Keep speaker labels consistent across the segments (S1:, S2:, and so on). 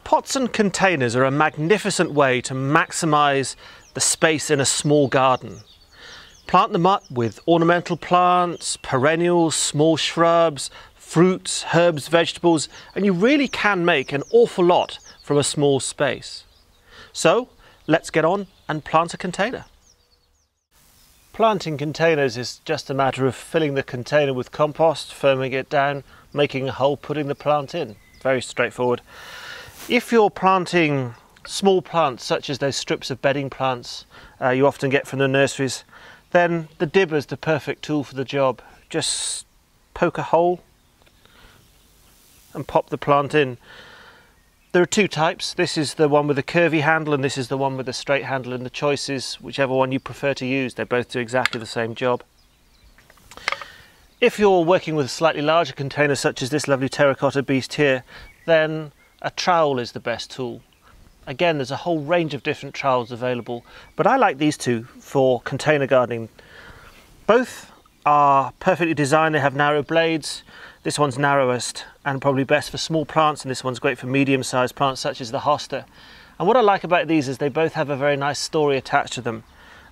S1: Pots and containers are a magnificent way to maximise the space in a small garden. Plant them up with ornamental plants, perennials, small shrubs, fruits, herbs, vegetables, and you really can make an awful lot from a small space. So let's get on and plant a container. Planting containers is just a matter of filling the container with compost, firming it down, making a hole, putting the plant in. Very straightforward. If you're planting small plants such as those strips of bedding plants you often get from the nurseries, then the dibber is the perfect tool for the job. Just poke a hole and pop the plant in. There are two types. This is the one with a curvy handle and this is the one with a straight handle, and the choice is whichever one you prefer to use. They both do exactly the same job. If you're working with a slightly larger container such as this lovely terracotta beast here, then a trowel is the best tool. Again, there's a whole range of different trowels available, but I like these two for container gardening. Both are perfectly designed. They have narrow blades. This one's narrowest and probably best for small plants, and this one's great for medium-sized plants such as the hosta. And what I like about these is they both have a very nice story attached to them.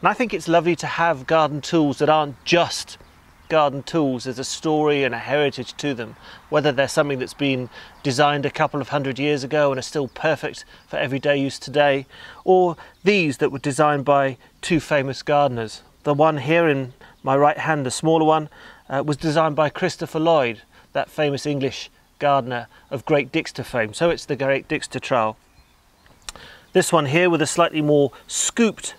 S1: And I think it's lovely to have garden tools that aren't just garden tools. There's a story and a heritage to them, whether they're something that's been designed a couple of hundred years ago and are still perfect for everyday use today, or these that were designed by two famous gardeners. The one here in my right hand, the smaller one, was designed by Christopher Lloyd, that famous English gardener of Great Dixter fame. So it's the Great Dixter trowel. This one here with a slightly more scooped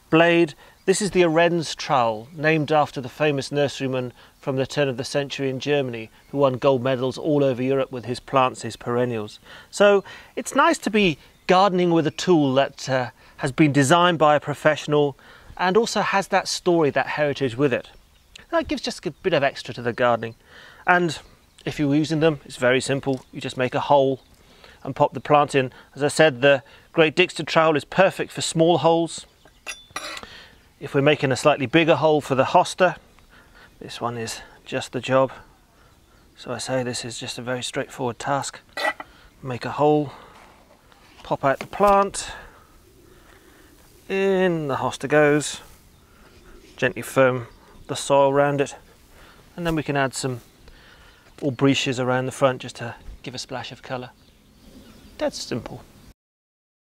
S1: blade, this is the Arenz trowel, named after the famous nurseryman from the turn of the century in Germany who won gold medals all over Europe with his plants, his perennials. So it's nice to be gardening with a tool that has been designed by a professional and also has that story, that heritage with it. That gives just a bit of extra to the gardening. And if you're using them, it's very simple. You just make a hole and pop the plant in. As I said, the Great Dixter trowel is perfect for small holes. If we're making a slightly bigger hole for the hosta, this one is just the job. So I say this is just a very straightforward task. Make a hole, pop out the plant, in the hosta goes, gently firm the soil around it, and then we can add some aubrieches around the front just to give a splash of colour. That's simple.